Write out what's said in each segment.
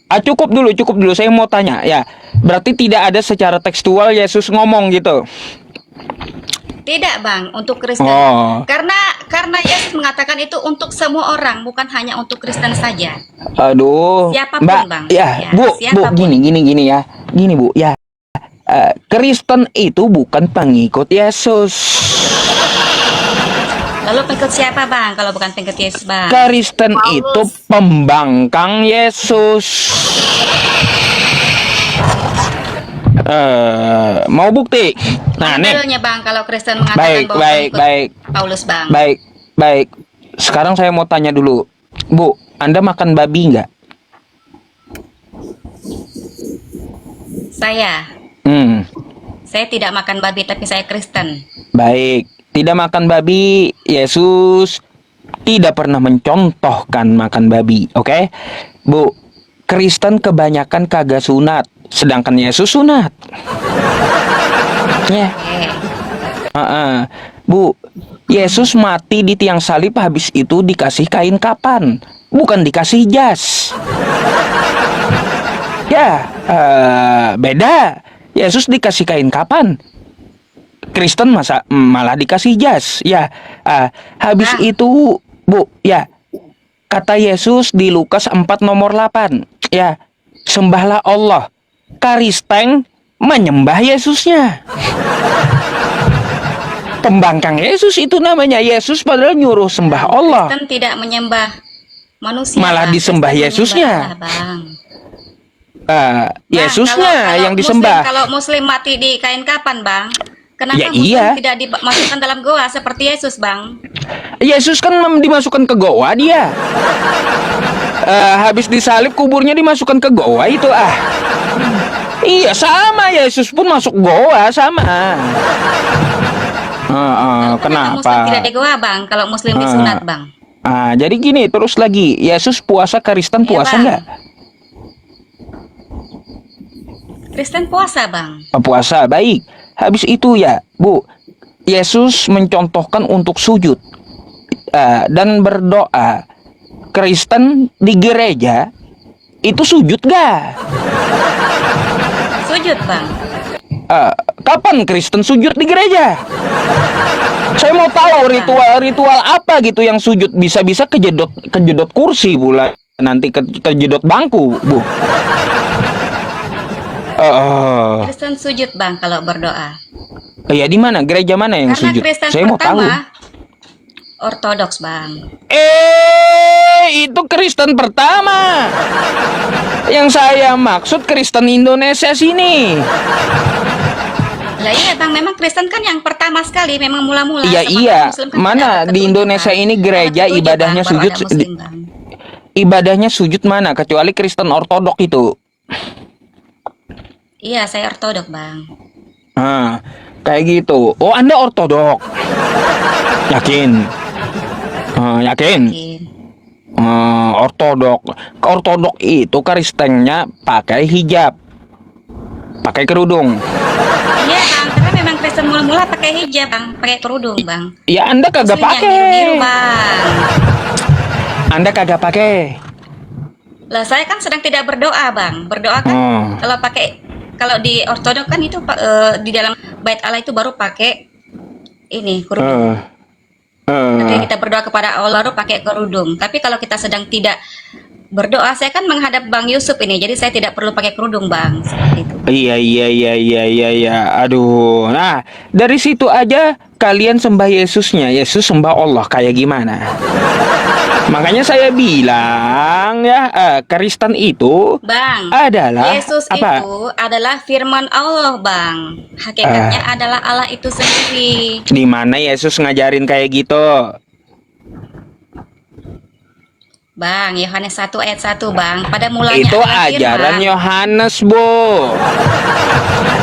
Cukup dulu. Saya mau tanya ya. Berarti tidak ada secara tekstual Yesus ngomong gitu. Tidak bang, untuk Kristen. Oh, Karena Yesus mengatakan itu untuk semua orang, bukan hanya untuk Kristen saja. aduh, Siapapun Mbak, bang, ya, ya Bu, siapapun. gini ya, gini Bu, ya, Kristen itu bukan pengikut Yesus. Lalu pengikut siapa bang? Kalau bukan pengikut Yesus bang? Kristen itu Paulus. pembangkang Yesus. Mau bukti? Nah, Mana nih, dalilnya bang? Kalau Kristen mengatakan baik, bahwa baik, pengikut baik, Paulus bang? baik, baik. Sekarang saya mau tanya dulu, Bu, Anda makan babi nggak? Saya Hmm, Saya tidak makan babi, tapi saya Kristen. baik. Tidak makan babi, Yesus tidak pernah mencontohkan makan babi, oke? Bu, Kristen kebanyakan kagak sunat, sedangkan Yesus sunat. Ya, Bu, Yesus mati di tiang salib habis itu dikasih kain kapan, bukan dikasih jas. Ya, beda. Yesus dikasih kain kapan? Kristen malah dikasih jas. Ya, habis Bang. itu, Bu, ya, kata Yesus di Lukas 4 nomor 8. Ya, sembahlah Allah. Kristen menyembah Yesusnya. Pembangkang Yesus itu namanya. Yesus padahal nyuruh sembah Allah. Kristen tidak menyembah manusia. Malah Bang. disembah Kristen Yesusnya. menyembah Allah, bang. Yesusnya Kalau yang disembah. Kalau Muslim mati di kain kapan bang? Kenapa Ya, Muslim iya. tidak dimasukkan dalam goa seperti Yesus bang? Yesus kan dimasukkan ke goa dia. Habis disalib kuburnya dimasukkan ke goa itu Iya sama, Yesus pun masuk goa sama. Kenapa Muslim Kenapa? tidak di goa bang? Kalau Muslim disunat bang? Jadi gini terus lagi. Yesus puasa, Kristen Iya, puasa Bang. nggak? Kristen puasa bang. Puasa, baik. Habis itu ya, Bu, Yesus mencontohkan untuk sujud dan berdoa. Kristen di gereja itu sujud gak? Sujud bang. Kapan Kristen sujud di gereja? Saya mau tahu ritual apa gitu yang sujud. Bisa-bisa kejedot kursi pula, nanti kejedot bangku, Bu. Kristen sujud bang kalau berdoa. Ya di mana? Gereja mana yang Karena sujud? Kristen Saya mau tahu. pertama Ortodoks bang. Itu Kristen pertama. Yang saya maksud Kristen Indonesia sini. Lah iya bang, memang Kristen kan yang pertama sekali, memang mula-mula. Iya, Sementara iya. Muslim kan Mana tidak di ketujuh, Indonesia Bang. ini gereja Karena ketujuh, ibadahnya Bang, baru sujud ada Muslim, Bang. ibadahnya sujud mana kecuali Kristen Ortodok itu. Iya, saya ortodok bang. Kayak gitu. Oh, Anda Ortodok? Yakin? Yakin? Mungkin. Ortodok. Ortodok itu Kristennya pakai hijab, pakai kerudung. Iya bang, karena memang Kristen mula-mula pakai hijab bang, pakai kerudung bang. Ya Anda kagak Muslim yang pakai. biru-biru bang. Anda kagak pakai. Lah saya kan sedang tidak berdoa bang. Berdoa kan kalau di ortodok kan itu di dalam bait Allah itu baru pakai ini kerudung. Ketika kita berdoa kepada Allah baru pakai kerudung. Tapi kalau kita sedang tidak berdoa, saya kan menghadap Bang Yusuf ini, jadi saya tidak perlu pakai kerudung bang. Seperti itu. Iya. Aduh. Nah, dari situ aja kalian sembah Yesusnya, Yesus sembah Allah kayak gimana? Makanya saya bilang ya, Kristen itu Bang, adalah Yesus apa? itu adalah firman Allah, Bang. Hakikatnya adalah Allah itu sendiri. Di mana Yesus ngajarin kayak gitu? Bang, Yohanes 1 ayat 1, Bang. Pada mulanya Itu adalah ajaran firman. Yohanes, Bu.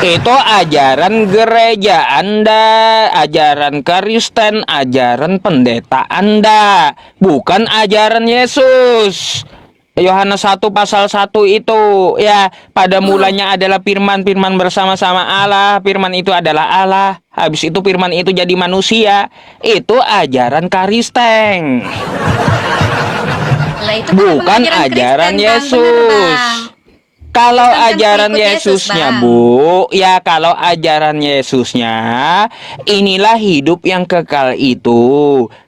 Itu ajaran gereja Anda, ajaran Kristen, ajaran pendeta Anda, bukan ajaran Yesus. Yohanes 1 pasal 1 itu ya, pada mulanya adalah firman bersama-sama Allah, firman itu adalah Allah. Habis itu firman itu jadi manusia. Itu ajaran Kristen. Lah, itu kan Bukan memang ajaran Kristen, Bang. Yesus. Bener, Bang. Kalau Kristen kan ajaran pengikut Yesus, Yesusnya, Bang. Bu, ya kalau ajaran Yesusnya, inilah hidup yang kekal itu.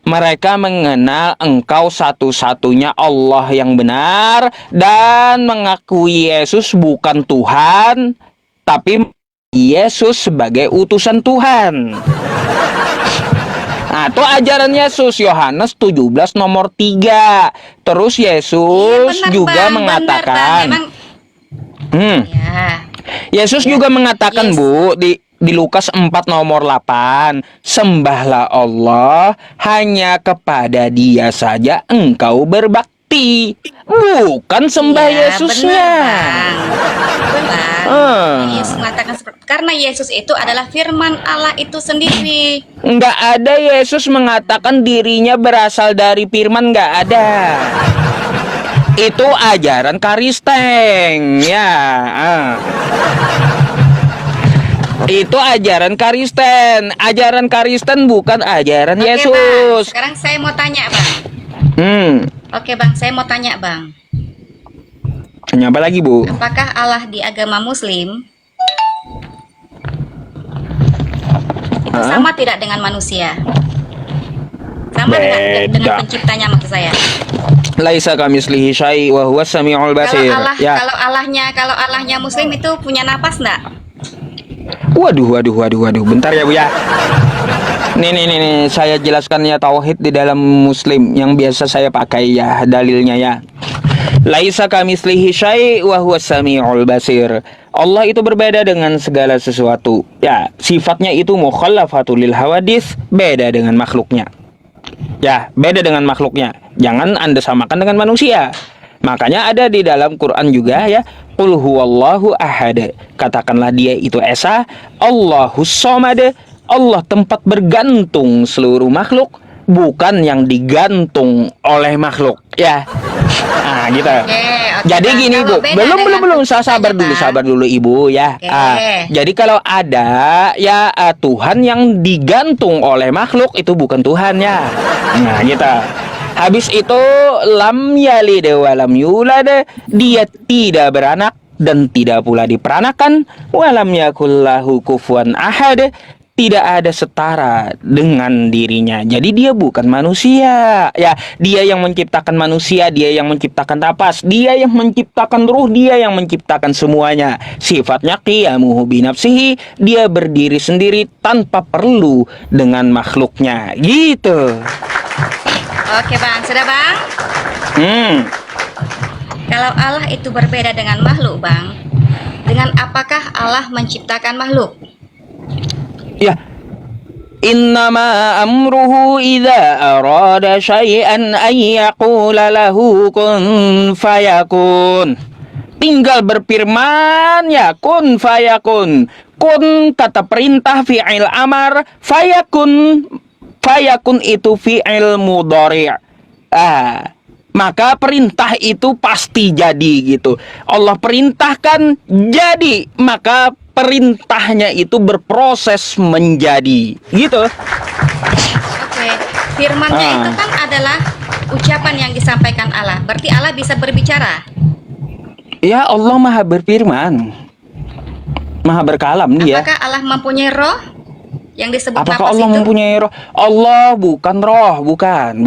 Mereka mengenal Engkau satu-satunya Allah yang benar dan mengakui Yesus bukan Tuhan, tapi Yesus sebagai utusan Tuhan. Nah, itu ajaran Yesus, Yohanes 17 nomor 3. Terus Iya, Yesus benar, juga Bang. Benar, Bang. mengatakan, Memang ya. Yesus Ya. juga mengatakan, Yes. Bu, di Lukas 4 nomor 8, sembahlah Allah, hanya kepada Dia saja engkau berbakti, bukan sembah Iya, Yesusnya. benar, Bang. Bang. Ah. Yesus mengatakan karena Yesus itu adalah firman Allah itu sendiri. Nggak ada Yesus mengatakan dirinya berasal dari firman, nggak ada. Itu ajaran Kristen, ya. Itu ajaran Kristen. Ajaran Kristen bukan ajaran Oke, Bang. Yesus. Sekarang saya mau tanya, Bang. Oke, Bang, saya mau tanya, Bang. Tanya apa lagi, Bu? Apakah Allah di agama Muslim itu sama tidak dengan manusia? Sama dengan Beda. penciptanya, maksud saya. Laisa kamitslihi syai' wa huwas samiul basir. Ya. Kalau Allahnya Muslim itu punya napas enggak? Waduh. Bentar ya, Bu ya. Nih, saya jelaskan ya tauhid di dalam Muslim yang biasa saya pakai ya dalilnya ya. Laisa kamitslihi syai' wa huwas samiul basir. Allah itu berbeda dengan segala sesuatu. Ya, sifatnya itu mukhallafatul lil hawadits, beda dengan makhluknya. Ya, beda dengan makhluknya. Jangan Anda samakan dengan manusia. Makanya ada di dalam Quran juga ya, Qul huwallahu ahad. Katakanlah Dia itu Esa, Allahus Somad. Allah tempat bergantung seluruh makhluk, bukan yang digantung oleh makhluk. Ya. Nah, gitu. Oke, Jadi Bang. gini, Kalau Bu. beda dengan Belum. penciptanya, Sabar Bang. dulu, Ibu ya. Oke. Jadi kalau ada ya Tuhan yang digantung oleh makhluk, itu bukan Tuhan ya. Nah, gitu. Habis itu lam yalid wa lam yulad, Dia tidak beranak dan tidak pula diperanakan, walam yakullahu kufuwan ahad, tidak ada setara dengan dirinya. Jadi dia bukan manusia. Ya, Dia yang menciptakan manusia, Dia yang menciptakan napas, Dia yang menciptakan ruh, Dia yang menciptakan semuanya. Sifatnya qiyamuhu binafsihi, Dia berdiri sendiri tanpa perlu dengan makhluknya. Gitu. Oke, Bang. Sudah, Bang? Kalau Allah itu berbeda dengan makhluk, Bang, dengan apakah Allah menciptakan makhluk? Ya, innama amruhu idza arada syai'an ay yaqula lahu kun fayakun. Tinggal berfirman ya, kun fayakun. Kun kata perintah, fi'il amar, fayakun itu fi'il mudhari'. Maka perintah itu pasti jadi gitu. Allah perintahkan jadi, maka perintahnya itu berproses menjadi gitu. Oke, firman-Nya itu kan adalah ucapan yang disampaikan Allah. Berarti Allah bisa berbicara. Ya, Allah maha berfirman, maha berkalam Dia. Apakah Allah mempunyai roh yang disebut Apakah napas Allah itu? mempunyai roh? Allah bukan roh, bukan.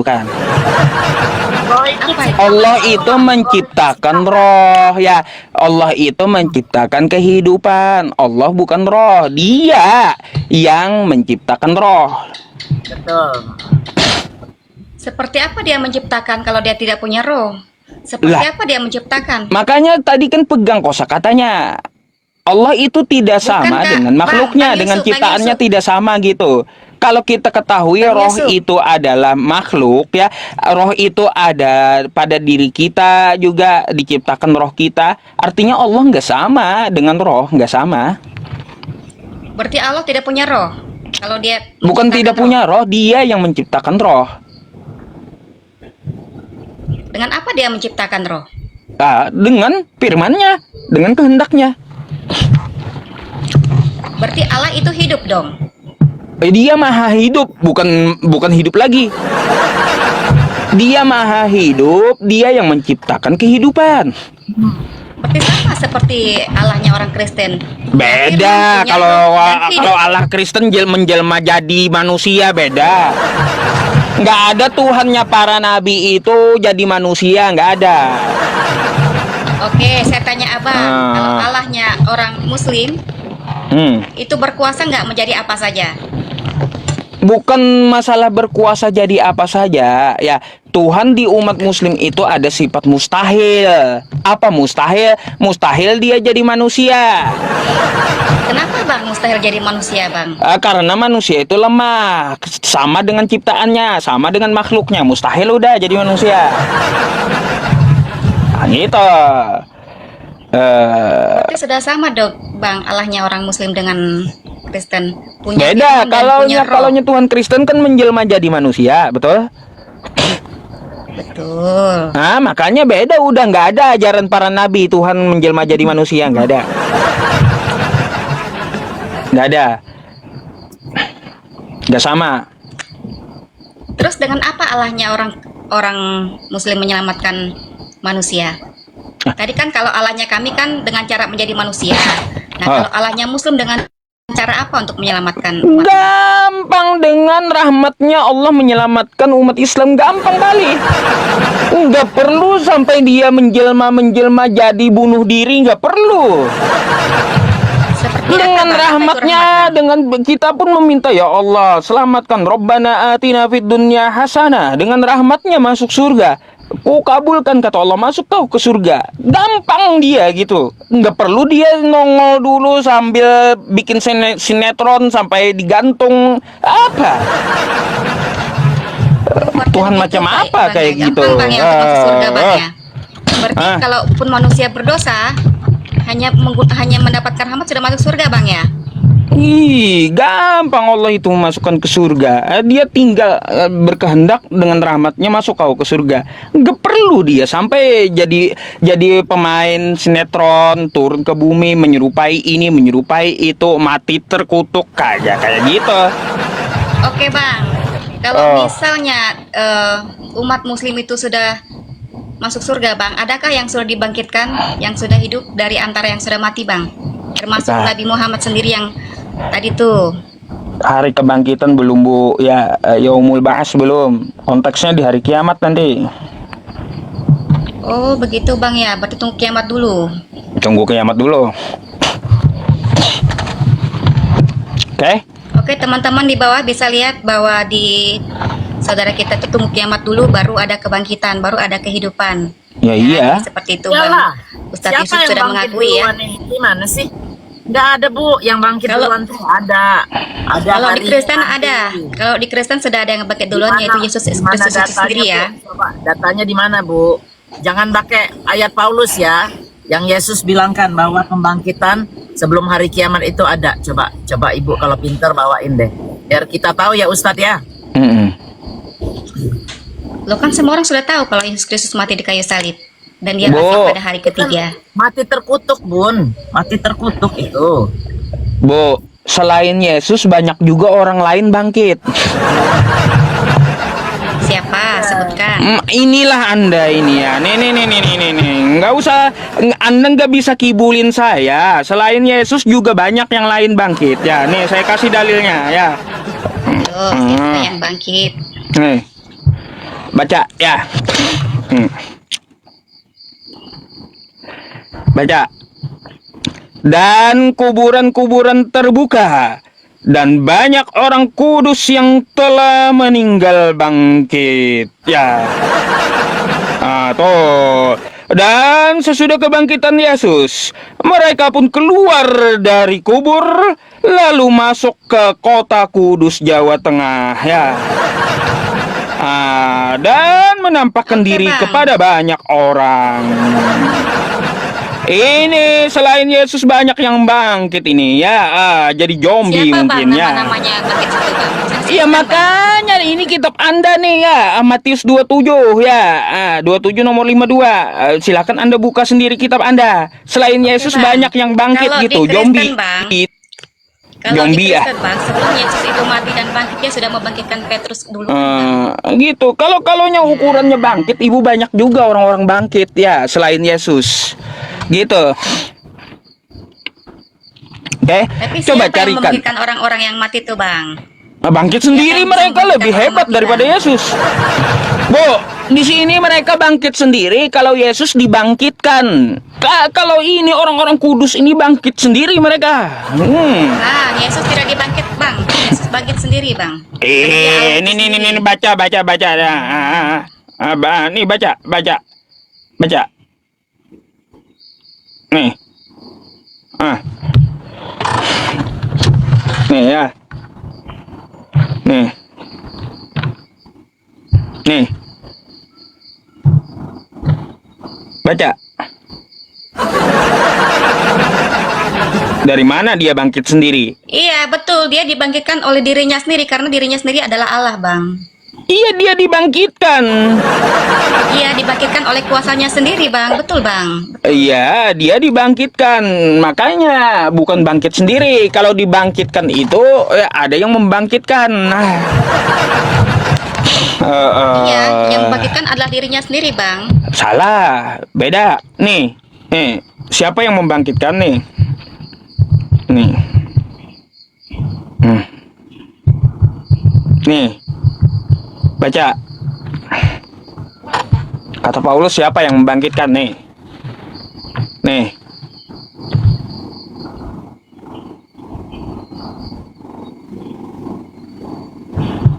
Apa itu? Allah itu menciptakan roh ya. Allah itu menciptakan kehidupan. Allah bukan roh, Dia yang menciptakan roh. Seperti apa Dia menciptakan kalau Dia tidak punya roh? Seperti Lah. apa Dia menciptakan? Makanya tadi kan pegang kosakatanya. Allah itu tidak sama Kak. dengan makhluknya, Bang dengan Yusuf, ciptaannya Bang Yusuf. tidak sama gitu. Kalau kita ketahui Bang roh Yusuf. itu adalah makhluk ya, roh itu ada pada diri kita juga, diciptakan roh kita. Artinya Allah nggak sama dengan roh, nggak sama. Berarti Allah tidak punya roh. Kalau Dia Bukan menciptakan tidak roh. punya roh, Dia yang menciptakan roh. Dengan apa Dia menciptakan roh? Dengan firman-Nya, dengan kehendaknya. Berarti Allah itu hidup dong. Dia maha hidup, bukan hidup lagi. Dia maha hidup, Dia yang menciptakan kehidupan. Berarti sama seperti Allahnya orang Kristen. Beda. Punya Kalau roh dan hidup. kalau Allah Kristen menjelma jadi manusia beda. Nggak ada Tuhannya para nabi itu jadi manusia, nggak ada. Oke, saya tanya abang, kalau Allahnya orang Muslim itu berkuasa nggak menjadi apa saja? Bukan masalah berkuasa jadi apa saja ya. Tuhan di umat muslim itu ada sifat mustahil. Apa mustahil? Mustahil dia jadi manusia. Kenapa bang mustahil jadi manusia bang? Karena manusia itu lemah. Sama dengan ciptaannya, sama dengan makhluknya. Mustahil udah jadi manusia. Nah, gitu. Berarti sudah sama dong bang Allahnya orang Muslim dengan Kristen. Punya Beda. ilmu dan punya roh. Kalau Tuhan Kristen kan menjelma jadi manusia, betul? Betul. Nah, makanya beda, udah nggak ada ajaran para nabi Tuhan menjelma jadi manusia, nggak ada. Nggak ada. Nggak sama. Terus dengan apa Allahnya orang Muslim menyelamatkan manusia? Tadi kan kalau Allahnya kami kan dengan cara menjadi manusia. Nah, kalau Allahnya Muslim dengan cara apa untuk menyelamatkan umat? Gampang, dengan rahmatnya Allah menyelamatkan umat Islam, gampang kali. Nggak perlu sampai dia menjelma jadi bunuh diri, nggak perlu. Seperti Dengan apa, Bang? rahmatnya, Apa itu rahmat, dengan kita pun meminta, ya Allah selamatkan Rabbana atina fid dunya hasanah. Dengan rahmatnya masuk surga. Ku kabulkan, kata Allah, masuk kau ke surga. Gampang dia gitu. Nggak perlu dia nongol dulu sambil bikin sinetron sampai digantung. Apa? Bang? Tuhan Itu macam kayak, apa Bang, kayak ya? gitu? Gampang Bang ya untuk masuk surga Bang ya. Berarti kalaupun manusia berdosa hanya mendapatkan rahmat sudah masuk surga Bang ya. Ih, gampang Allah itu masukkan ke surga. Dia tinggal berkehendak dengan rahmatnya masuk kau ke surga. Nggak perlu dia sampai jadi pemain sinetron, turun ke bumi menyerupai ini, menyerupai itu, mati terkutuk kayak gitu. Oke Bang, kalau misalnya umat Muslim itu sudah masuk surga Bang, adakah yang sudah dibangkitkan, yang sudah hidup dari antara yang sudah mati Bang? Termasuk Nabi Muhammad sendiri yang tadi tuh. Hari kebangkitan belum, Bu. Ya, yaumul ba'ats belum. Konteksnya di hari kiamat nanti. Oh begitu Bang ya, berarti tunggu kiamat dulu. Tunggu kiamat dulu. Oke? Oke teman-teman di bawah bisa lihat bahwa di saudara kita itu tunggu kiamat dulu, baru ada kebangkitan, baru ada kehidupan. Ya, iya. Jadi seperti itu Bang. Ustadz Yusuf sudah mengakui ya. Gimana sih? Nggak ada Bu, yang bangkit duluan tuh ada. Kalau di Kristen ada. Kalau di Kristen sudah ada yang bangkit duluan, yaitu Yesus Kristus itu sendiri ya. Coba datanya di mana Bu? Jangan pakai ayat Paulus ya. Yang Yesus bilangkan bahwa pembangkitan sebelum hari kiamat itu ada. Coba Ibu kalau pinter bawain deh. Biar kita tahu ya Ustadz ya. Lo kan semua orang sudah tahu kalau Yesus Kristus mati di kayu salib. Dan dia bangkit pada hari ketiga. Mati terkutuk Bun. Mati terkutuk itu. Bu, selain Yesus banyak juga orang lain bangkit. Siapa? Sebutkan. Inilah Anda ini ya. Nih. Nggak usah, Anda nggak bisa kibulin saya. Selain Yesus juga banyak yang lain bangkit ya. Nih, saya kasih dalilnya ya. Tuh, siapa yang bangkit? Nih. Baca ya. Baca. Dan kuburan-kuburan terbuka, dan banyak orang kudus yang telah meninggal bangkit. Ya. Tuh. Dan sesudah kebangkitan Yesus, mereka pun keluar dari kubur lalu masuk ke kota Kudus, Jawa Tengah ya. Dan menampakkan diri kepada banyak orang. Ini selain Yesus banyak yang bangkit ini ya. Jadi zombie Siapa mungkin Bang ya. namanya bangkit itu Bang? Iya makanya ini kitab Anda nih ya, Matius 27 ya. 27 nomor 52. Silakan Anda buka sendiri kitab Anda. Selain Yesus Bang. banyak yang bangkit Kalau gitu, di Kristen, zombie. Bang, kalau Zombie di ya. Kristen Bang, sebelum Yesus itu mati dan bangkit, dia sudah membangkitkan Petrus dulu. Gitu. Kalau ukurannya bangkit, Ibu banyak juga orang-orang bangkit ya selain Yesus. Gitu. Oke, Tapi coba siapa yang carikan. membangkitkan orang-orang yang mati tuh, Bang? Nah, bangkit sendiri, Siapa yang mereka membangkitkan lebih orang hebat mati, daripada Bang? Yesus. Bu, di sini mereka bangkit sendiri kalau Yesus dibangkitkan. Kalau ini orang-orang kudus ini bangkit sendiri mereka. Nah, Yesus tidak dibangkit, Bang. Yesus bangkit sendiri, Bang. Karena dia Allah itu Ini sendiri. baca. Nih baca. Nih. Nih ya. Nih. Baca. Dari mana dia bangkit sendiri? Iya, betul. Dia dibangkitkan oleh dirinya sendiri karena dirinya sendiri adalah Allah, Bang. Iya, dia dibangkitkan. Iya, dibangkitkan oleh kuasanya sendiri, Bang. Betul, Bang. Iya, dia dibangkitkan. Makanya bukan bangkit sendiri. Kalau dibangkitkan itu ada yang membangkitkan. Nah. Iya, yang membangkitkan adalah dirinya sendiri, Bang. Salah, beda. Nih, siapa yang membangkitkan nih? Nih. Nih. Baca. Kata Paulus siapa yang membangkitkan nih? Nih.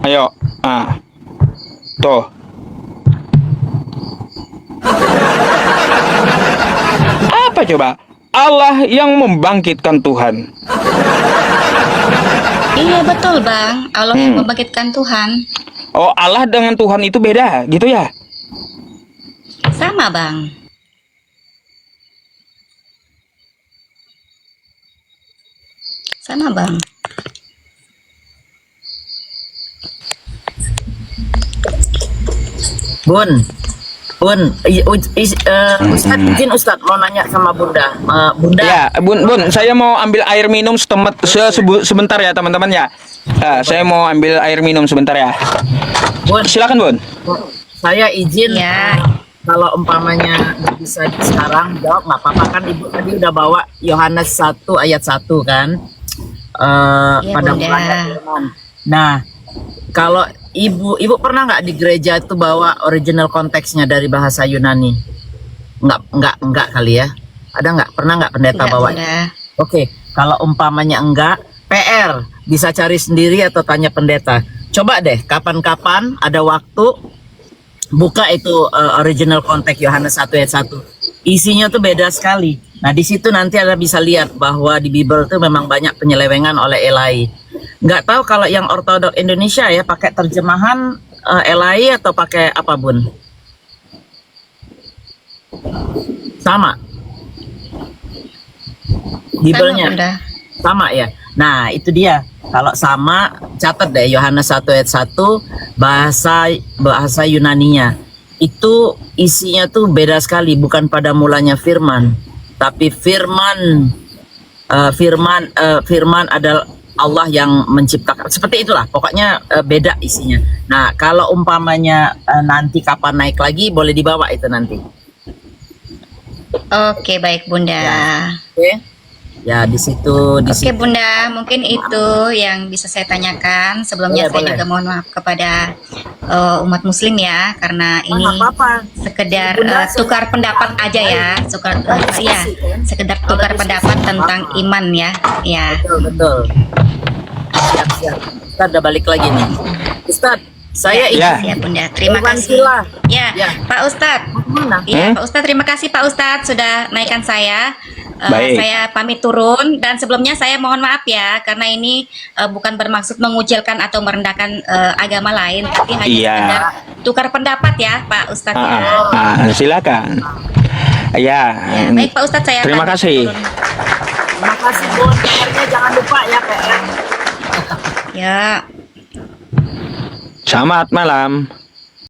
Ayo. Tuh. Apa coba? Allah yang membangkitkan Tuhan. Iya, betul, Bang. Allah yang membangkitkan Tuhan. Oh, Allah dengan Tuhan itu beda, gitu ya? Sama, Bang. Sama, Bang. Ustadz, izin Ustadz mau nanya sama Bunda. Bunda. Ya, Bun, saya mau ambil air minum sebentar ya, teman-teman ya. Saya mau ambil air minum sebentar ya. Bun, Silakan, Bun. saya izin. Ya. Kalau umpamanya nggak bisa sekarang jawab nggak apa-apa kan, Ibu tadi udah bawa Yohanes 1 ayat 1 kan. Iya, Pada Bunda. mulanya firman. Nah, kalau Ibu pernah nggak di gereja itu bawa original konteksnya dari bahasa Yunani? Enggak kali ya. Ada nggak? Pernah nggak pendeta Enggak, bawa? Bunda. Oke, kalau umpamanya enggak, PR bisa cari sendiri atau tanya pendeta. Coba deh, kapan-kapan ada waktu buka itu original konteks Yohanes 1 ayat 1. Isinya tuh beda sekali. Nah, di situ nanti Anda bisa lihat bahwa di Bible tuh memang banyak penyelewengan oleh Elai. Nggak tahu kalau yang ortodok Indonesia ya pakai terjemahan Elai atau pakai apa, Bun? Sama. Bible-nya Sama, Bunda. sama ya. Nah, itu dia. Kalau sama, catat deh Yohanes 1 ayat 1 bahasa Yunaninya. Itu isinya tuh beda sekali, bukan pada mulanya firman, tapi firman adalah Allah yang menciptakan. Seperti itulah, pokoknya beda isinya. Nah, kalau umpamanya nanti kapan naik lagi boleh dibawa itu nanti. Oke, baik, Bunda. Oke. Ya, di situ Oke, Bunda, mungkin itu yang bisa saya tanyakan. Sebelumnya Boleh, saya boleh. juga mohon maaf kepada umat muslim ya, karena ini apa-apa. sekedar Bunda, tukar pendapat aja ya, sekedar tukar pendapat tentang iman ya. Ya. Betul. Siap. Ustaz udah balik lagi nih. Ustaz, saya Ya. Ya, Bunda. Terima Irwan kasih. Sila. Ya, Ya. Pak Ustadz. Mana? Iya, Pak Ustadz, terima kasih Pak Ustadz sudah naikkan saya. Baik. Saya pamit turun dan sebelumnya saya mohon maaf ya karena ini bukan bermaksud mengucilkan atau merendahkan agama lain, tapi hanya Iya. sekedar tukar pendapat ya Pak Ustadz ya. Silakan. Ya. Ya, baik Pak Ustadz, saya Terima pamit kasih. turun. Terima kasih, Bun. PR-nya jangan lupa ya, PR. Ya. Selamat malam.